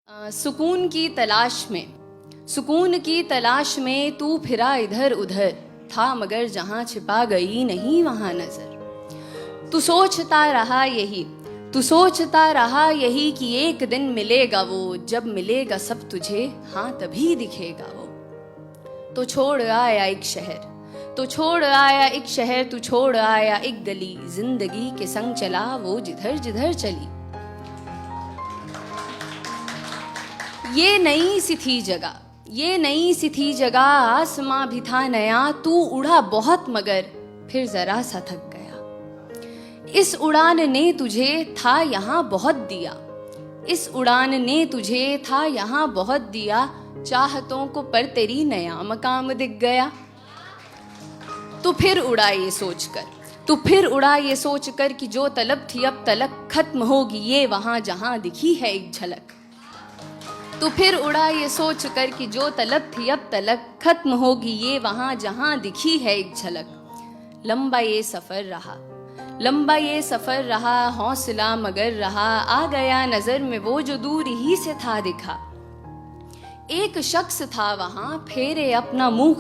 सुकून की तलाश में तू फिरा इधर उधर था, मगर जहाँ छिपा गई नहीं वहाँ नजर। तू सोचता रहा यही कि एक दिन मिलेगा वो, जब मिलेगा सब तुझे, हाँ तभी दिखेगा वो। तो छोड़ आया एक शहर, तू छोड़ आया एक गली, जिंदगी के संग चला वो जिधर जिधर चली। ये नई सी थी जगह, आसमां भी था नया, तू उड़ा बहुत मगर फिर जरा सा थक गया। इस उड़ान ने तुझे था यहाँ बहुत दिया, चाहतों को पर तेरी नया मकाम दिख गया। तो फिर उड़ा ये सोचकर कि जो तलब थी अब तलक खत्म होगी ये वहां जहां दिखी है एक झलक। तो फिर उड़ा ये सोचकर कि जो तलब थी अब तलक खत्म होगी ये वहां जहां दिखी है एक झलक। लंबा ये सफर रहा, हौसला मगर रहा, आ गया नजर में वो जो दूर ही से था दिखा। एक शख्स था वहां फेरे अपना मुंह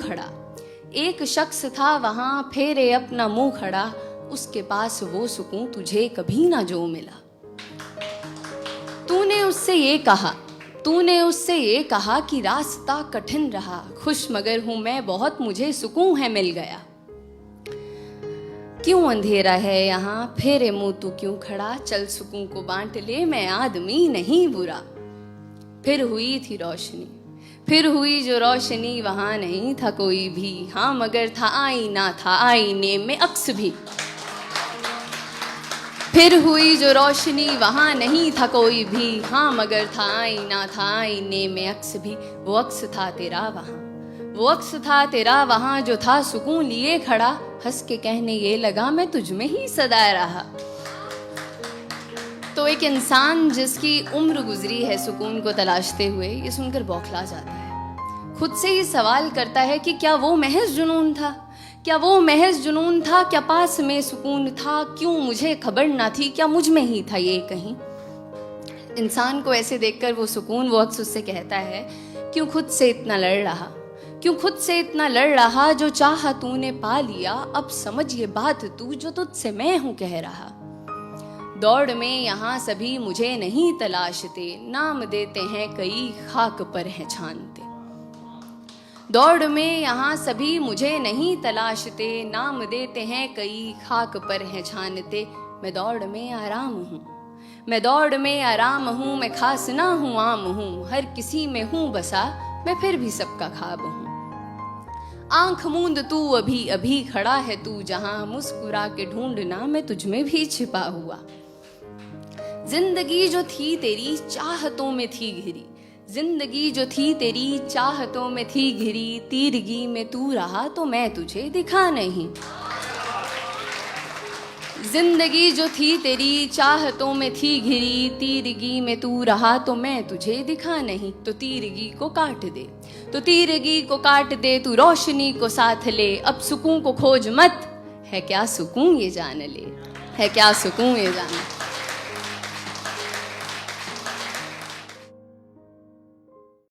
खड़ा, उसके पास वो सुकून तुझे कभी ना जो मिला। तूने उससे ये कहा कि रास्ता कठिन रहा, खुश मगर हूं मैं बहुत, मुझे सुकून है मिल गया। क्यों अंधेरा है यहाँ, फेरे मुंह तू क्यों खड़ा, चल सुकून को बांट ले, मैं आदमी नहीं बुरा। फिर हुई जो रोशनी, वहां नहीं था कोई भी, हाँ मगर था आईना, था आईने में अक्स भी। फिर हुई जो रोशनी, वहां नहीं था कोई भी, हाँ मगर था आईना, था आईने में अक्स भी। वो अक्स था तेरा वहां जो था सुकून लिए खड़ा, हंस के कहने ये लगा मैं तुझ में ही सदा रहा। तो एक इंसान जिसकी उम्र गुजरी है सुकून को तलाशते हुए, ये सुनकर बौखला जाता है। खुद से ही सवाल करता है कि क्या वो महज जुनून था, क्या पास में सुकून था, क्यों मुझे खबर ना थी, क्या मुझ में ही था ये कहीं। इंसान को ऐसे देखकर वो सुकून वो अक्स उससे कहता है, क्यों खुद से इतना लड़ रहा, जो चाहा तूने पा लिया, अब समझ ये बात तू जो तुझसे मैं हूं कह रहा। दौड़ में यहाँ सभी मुझे नहीं तलाशते, नाम देते हैं कई खाक पर हैं छानते। दौड़ में यहाँ सभी मुझे नहीं तलाशते, नाम देते हैं कई खाक पर हैं छानते। मैं दौड़ में आराम हूँ, मैं खास ना हूँ आम हूँ, हर किसी में हूँ बसा, मैं फिर भी सबका ख्वाब हूँ। आंख मूंद तू अभी खड़ा है तू जहां, मुस्कुरा के ढूंढना मैं तुझ में भी छिपा हुआ। जिंदगी जो थी तेरी चाहतों में थी घिरी, तीरगी में तू रहा तो मैं तुझे दिखा नहीं। जिंदगी जो थी तेरी चाहतों में थी घिरी, तीरगी में तू रहा तो मैं तुझे दिखा नहीं। तो तीरगी को काट दे तू रोशनी को साथ ले, अब सुकून को खोज मत, है क्या सुकून ये जान ले।